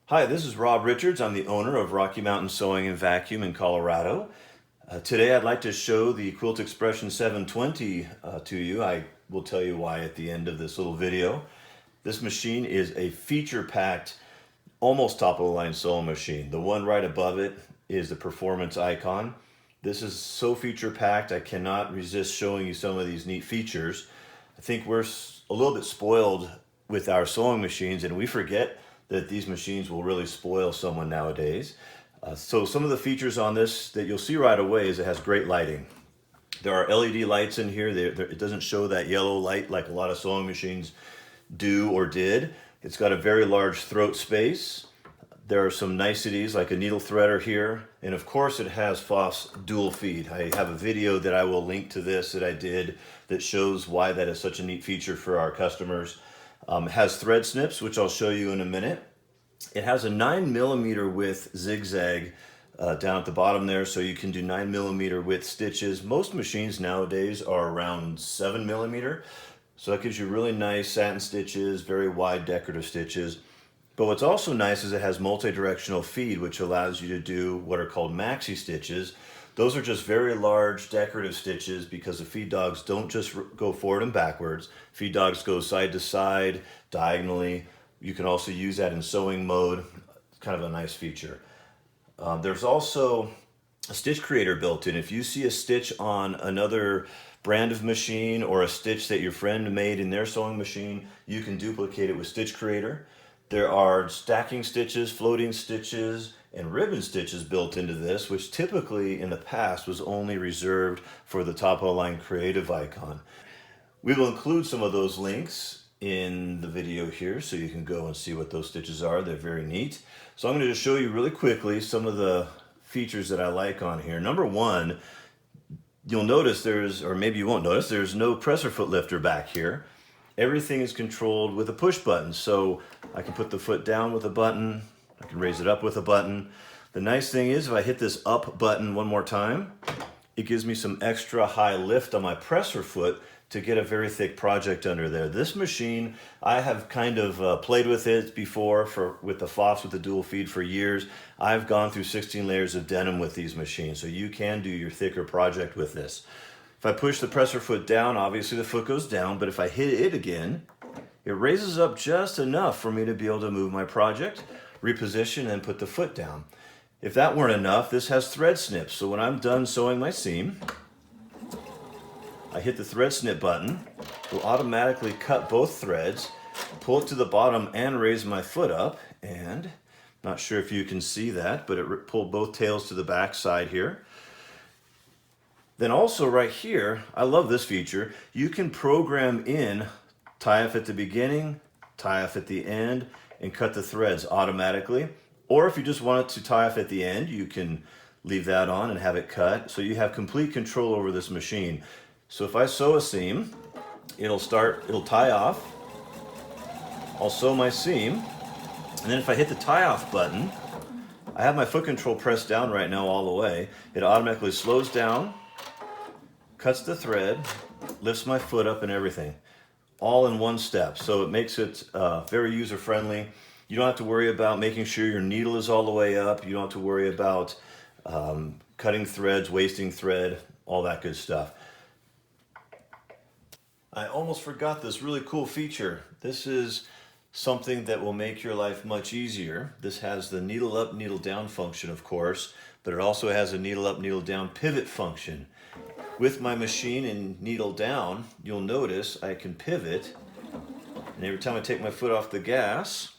Hi, this is Rob Richards. I'm the owner of Rocky Mountain Sewing and Vacuum in Colorado. Today I'd like to show the Quilt Expression 720 to you. I will tell you why at the end of this little video. This machine is a feature-packed, almost top-of-the-line sewing machine. The one right above it is the performance icon. This is so feature-packed, I cannot resist showing you some of these neat features. I think we're a little bit spoiled with our sewing machines, and we forget that these machines will really spoil someone nowadays. So some of the features on this that you'll see right away is it has great lighting. There are LED lights in here. It doesn't show that yellow light like a lot of sewing machines do or did. It's got a very large throat space. There are some niceties like a needle threader here. And of course it has Pfaff's dual feed. I have a video that I will link to this that I did that shows why that is such a neat feature for our customers. It has thread snips, which I'll show you in a minute. It has a 9mm width zigzag down at the bottom there, so you can do 9mm width stitches. Most machines nowadays are around 7mm, so that gives you really nice satin stitches, very wide decorative stitches. But what's also nice is it has multi-directional feed, which allows you to do what are called maxi stitches. Those are just very large decorative stitches because the feed dogs don't just go forward and backwards. Feed dogs go side to side, diagonally. You can also use that in sewing mode. It's kind of a nice feature. There's also a stitch creator built in. If you see a stitch on another brand of machine or a stitch that your friend made in their sewing machine, you can duplicate it with Stitch Creator. There are stacking stitches, floating stitches, and ribbon stitches built into this, which typically in the past was only reserved for the top-of-the-line creative icon. We will include some of those links in the video here so you can go and see what those stitches are. They're very neat. So I'm going to just show you really quickly some of the features that I like on here. Number one, you'll notice or maybe you won't notice, there's no presser foot lifter back here. Everything is controlled with a push button, so I can put the foot down with a button, I can raise it up with a button. The nice thing is if I hit this up button one more time, it gives me some extra high lift on my presser foot to get a very thick project under there. This machine, I have kind of played with it before with the Pfaffs with the dual feed for years. I've gone through 16 layers of denim with these machines, so you can do your thicker project with this. If I push the presser foot down, obviously the foot goes down, but if I hit it again, it raises up just enough for me to be able to move my project, reposition, and put the foot down. If that weren't enough, this has thread snips, so when I'm done sewing my seam, I hit the thread snip button. It will automatically cut both threads, pull it to the bottom, and raise my foot up. And not sure if you can see that, but it pulled both tails to the back side here. Then also right here, I love this feature. You can program in tie off at the beginning, tie off at the end, and cut the threads automatically. Or if you just want it to tie off at the end, you can leave that on and have it cut. So you have complete control over this machine. So if I sew a seam, it'll tie off. I'll sew my seam, and then if I hit the tie off button, I have my foot control pressed down right now all the way. It automatically slows down, cuts the thread, lifts my foot up and everything, all in one step. So it makes it very user-friendly. You don't have to worry about making sure your needle is all the way up. You don't have to worry about cutting threads, wasting thread, all that good stuff. I almost forgot this really cool feature. This is something that will make your life much easier. This has the needle up, needle down function, of course, but it also has a needle up, needle down pivot function. With my machine in needle down, you'll notice I can pivot, and every time I take my foot off the gas,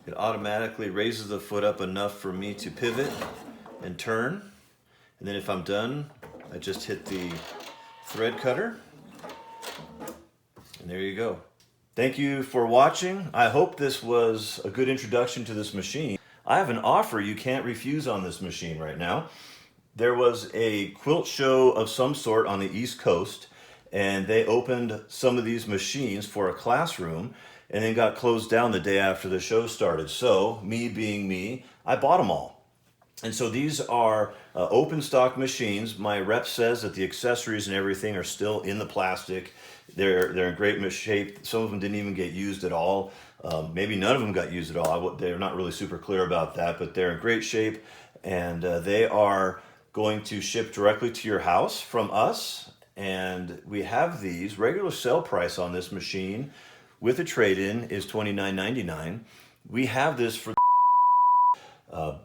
it automatically raises the foot up enough for me to pivot and turn. And then if I'm done, I just hit the thread cutter, and there you go. Thank you for watching. I hope this was a good introduction to this machine. I have an offer you can't refuse on this machine right now. There was a quilt show of some sort on the East Coast, and they opened some of these machines for a classroom and then got closed down the day after the show started. So, me being me, I bought them all. And so these are open stock machines. My rep says that the accessories and everything are still in the plastic. They're in great shape. Some of them didn't even get used at all. Maybe none of them got used at all. They're not really super clear about that, but they're in great shape, and they are going to ship directly to your house from us. And we have these. Regular sale price on this machine with a trade-in is $29.99. We have this for.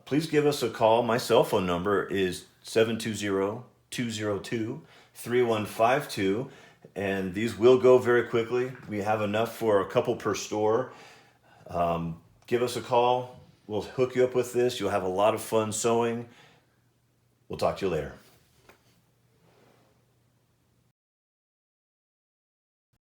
Please give us a call. My cell phone number is 720-202-3152, and these will go very quickly. We have enough for a couple per store. Give us a call. We'll hook you up with this. You'll have a lot of fun sewing. We'll talk to you later.